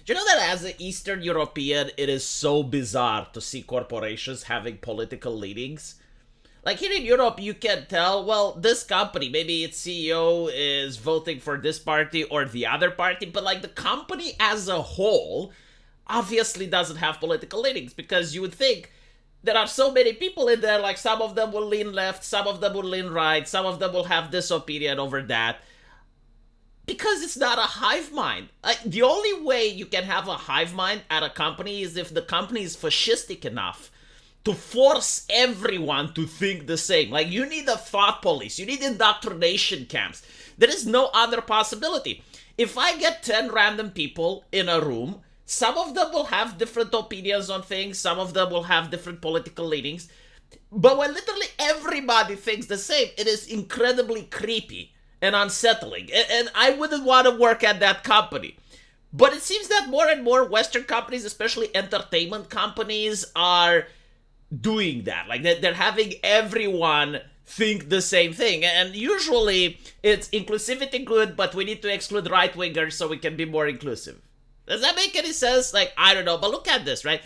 Do you know that as an Eastern European, it is so bizarre to see corporations having political leanings? Like here in Europe, you can tell, well, this company, maybe its CEO is voting for this party or the other party, but like the company as a whole obviously doesn't have political leanings because you would think there are so many people in there, like some of them will lean left, some of them will lean right, some of them will have this opinion over that. Because it's not a hive mind. Like, the only way you can have a hive mind at a company is if the company is fascistic enough to force everyone to think the same. Like, you need a thought police. You need indoctrination camps. There is no other possibility. If I get 10 random people in a room, some of them will have different opinions on things. Some of them will have different political leanings. But when literally everybody thinks the same, it is incredibly creepy and unsettling. And I wouldn't want to work at that company. But it seems that more and more Western companies, especially entertainment companies, are doing that. Like, they're having everyone think the same thing. And usually it's inclusivity good, but we need to exclude right-wingers so we can be more inclusive. Does that make any sense? Like, I don't know, but look at this, right?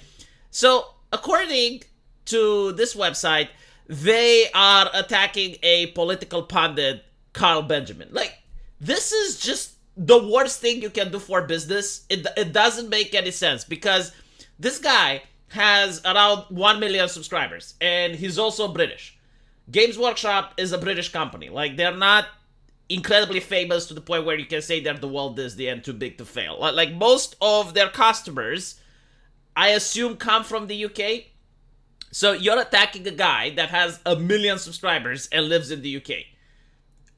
So, according to this website, they are attacking a political pundit, Carl Benjamin. Like, this is just the worst thing you can do for business. It doesn't make any sense because this guy has around 1 million subscribers and he's also British. Games Workshop is a British company. Like, they're not incredibly famous to the point where you can say they're the Walt Disney and too big to fail. Like, most of their customers, I assume, come from the UK. So you're attacking a guy that has 1 million subscribers and lives in the UK.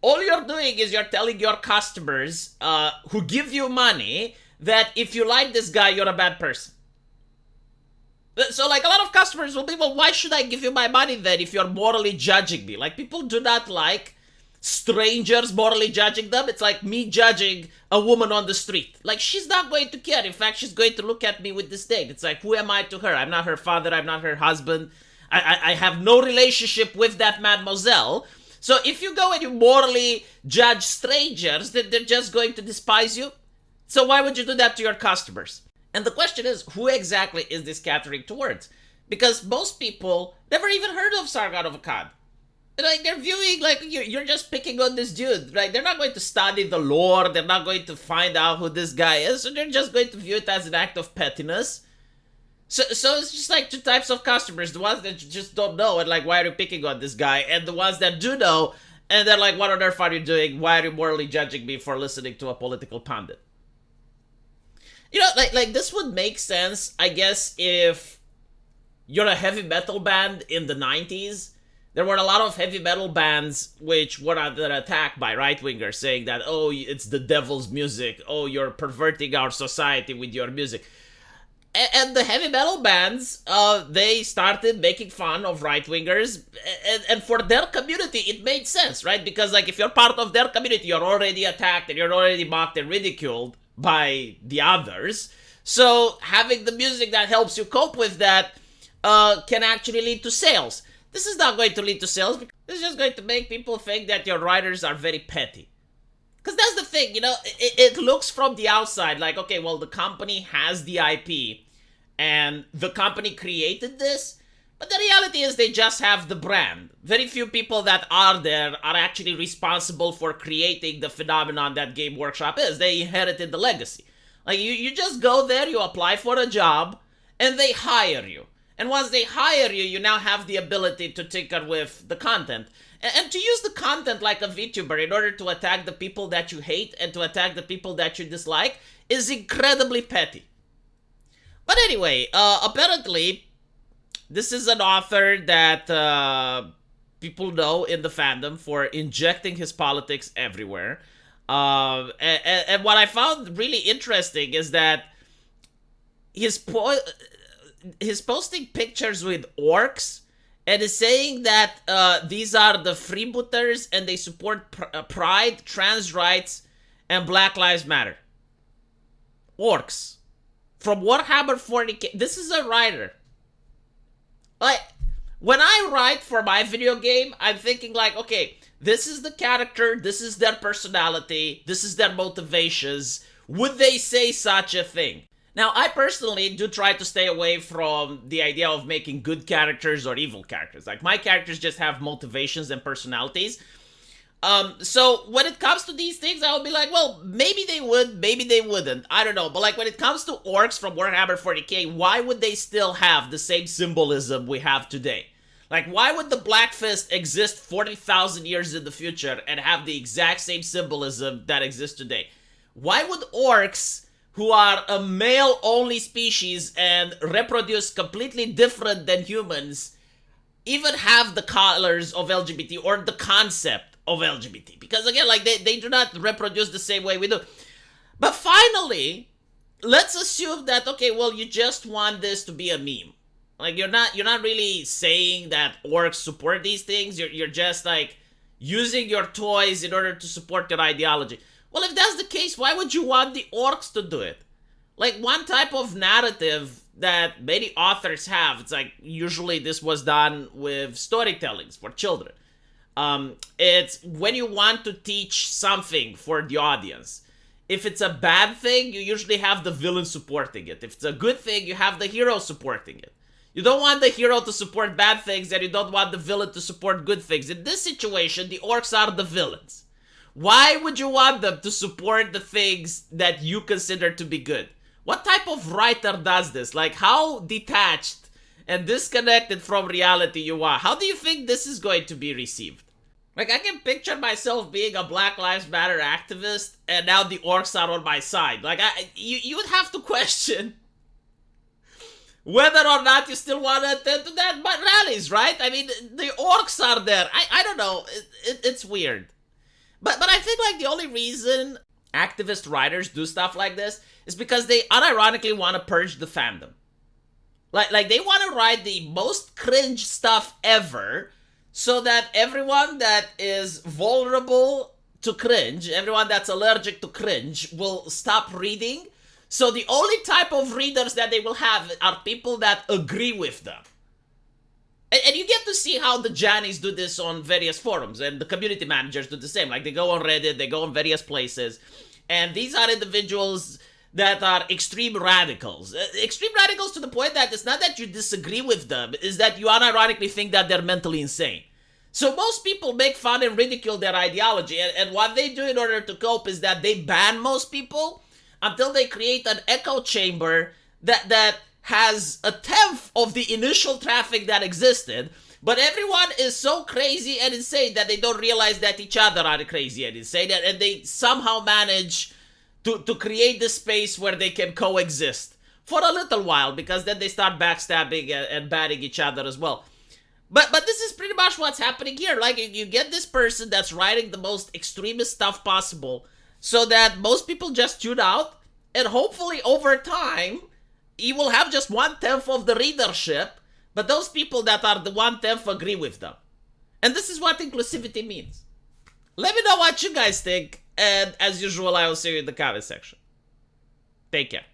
All you're doing is you're telling your customers who give you money that if you like this guy, you're a bad person. So, like, a lot of customers will be, well, why should I give you my money then if you're morally judging me? Like, people do not like strangers morally judging them. It's like me judging a woman on the street. Like, she's not going to care. In fact, she's going to look at me with disdain. It's like, who am I to her? I'm not her father. I'm not her husband. I have no relationship with that mademoiselle. So if you go and you morally judge strangers, they're just going to despise you. So why would you do that to your customers? And the question is, who exactly is this catering towards? Because most people never even heard of Sargon of Akkad. Like, they're viewing, like, you're just picking on this dude, right? They're not going to study the lore. They're not going to find out who this guy is. So they're just going to view it as an act of pettiness. So it's just like two types of customers. The ones that just don't know and like, why are you picking on this guy? And the ones that do know and they're like, what on earth are you doing? Why are you morally judging me for listening to a political pundit? You know, like this would make sense, I guess, if you're a heavy metal band in the 90s. There were a lot of heavy metal bands which were under attack by right-wingers saying that, oh, it's the devil's music. Oh, you're perverting our society with your music. And the heavy metal bands, they started making fun of right-wingers. And for their community, it made sense, right? Because, like, if you're part of their community, you're already attacked and you're already mocked and ridiculed by the others. So having the music that helps you cope with that can actually lead to sales. This is not going to lead to sales because it's just going to make people think that your writers are very petty. Because that's the thing, you know, it looks from the outside like, okay, well, the company has the IP and the company created this, but the reality is they just have the brand. Very few people that are there are actually responsible for creating the phenomenon that Game Workshop is. They inherited the legacy. Like, you just go there, you apply for a job, and they hire you. And once they hire you, you now have the ability to tinker with the content. And to use the content like a VTuber in order to attack the people that you hate and to attack the people that you dislike is incredibly petty. But anyway, apparently, this is an author that people know in the fandom for injecting his politics everywhere. And what I found really interesting is that he's posting pictures with orcs and is saying that these are the freebooters and they support pride, trans rights, and Black Lives Matter. Orcs. From Warhammer 40k. This is a writer. Like, when I write for my video game, I'm thinking like, okay, this is the character, this is their personality, this is their motivations. Would they say such a thing? Now, I personally do try to stay away from the idea of making good characters or evil characters. Like, my characters just have motivations and personalities. So when it comes to these things, I would be like, well, maybe they would, maybe they wouldn't. I don't know. But like when it comes to orcs from Warhammer 40k, why would they still have the same symbolism we have today? Like, why would the Black Fist exist 40,000 years in the future and have the exact same symbolism that exists today? Why would orcs, who are a male-only species and reproduce completely different than humans, even have the colors of LGBT or the concept of LGBT? Because again, like they do not reproduce the same way we do. But finally, let's assume that, okay, well, you just want this to be a meme. Like, you're not really saying that orcs support these things. You're just like using your toys in order to support your ideology. Well, if that's the case, why would you want the orcs to do it? Like, one type of narrative that many authors have, it's like, usually this was done with storytellings for children. It's when you want to teach something for the audience. If it's a bad thing, you usually have the villain supporting it. If it's a good thing, you have the hero supporting it. You don't want the hero to support bad things, and you don't want the villain to support good things. In this situation, the orcs are the villains. Why would you want them to support the things that you consider to be good? What type of writer does this? Like, how detached and disconnected from reality you are? How do you think this is going to be received? Like, I can picture myself being a Black Lives Matter activist, and now the orcs are on my side. Like, you would have to question whether or not you still want to attend to that rallies, right? I mean, the orcs are there. I don't know. It's weird. But I think, like, the only reason activist writers do stuff like this is because they unironically want to purge the fandom. Like they want to write the most cringe stuff ever so that everyone that is vulnerable to cringe, everyone that's allergic to cringe, will stop reading. So the only type of readers that they will have are people that agree with them. And you get to see how the Jannies do this on various forums, and the community managers do the same. Like, they go on Reddit, they go on various places, and these are individuals that are extreme radicals. Extreme radicals to the point that it's not that you disagree with them, it's that you unironically think that they're mentally insane. So most people make fun and ridicule their ideology, and what they do in order to cope is that they ban most people until they create an echo chamber that has a tenth of the initial traffic that existed, but everyone is so crazy and insane that they don't realize that each other are crazy and insane, and they somehow manage to create this space where they can coexist for a little while, because then they start backstabbing and batting each other as well. But this is pretty much what's happening here. Like, you get this person that's writing the most extremist stuff possible so that most people just tune out, and hopefully over time he will have just 1/10 of the readership, but those people that are the 1/10 agree with them. And this is what inclusivity means. Let me know what you guys think, and as usual, I will see you in the comment section. Take care.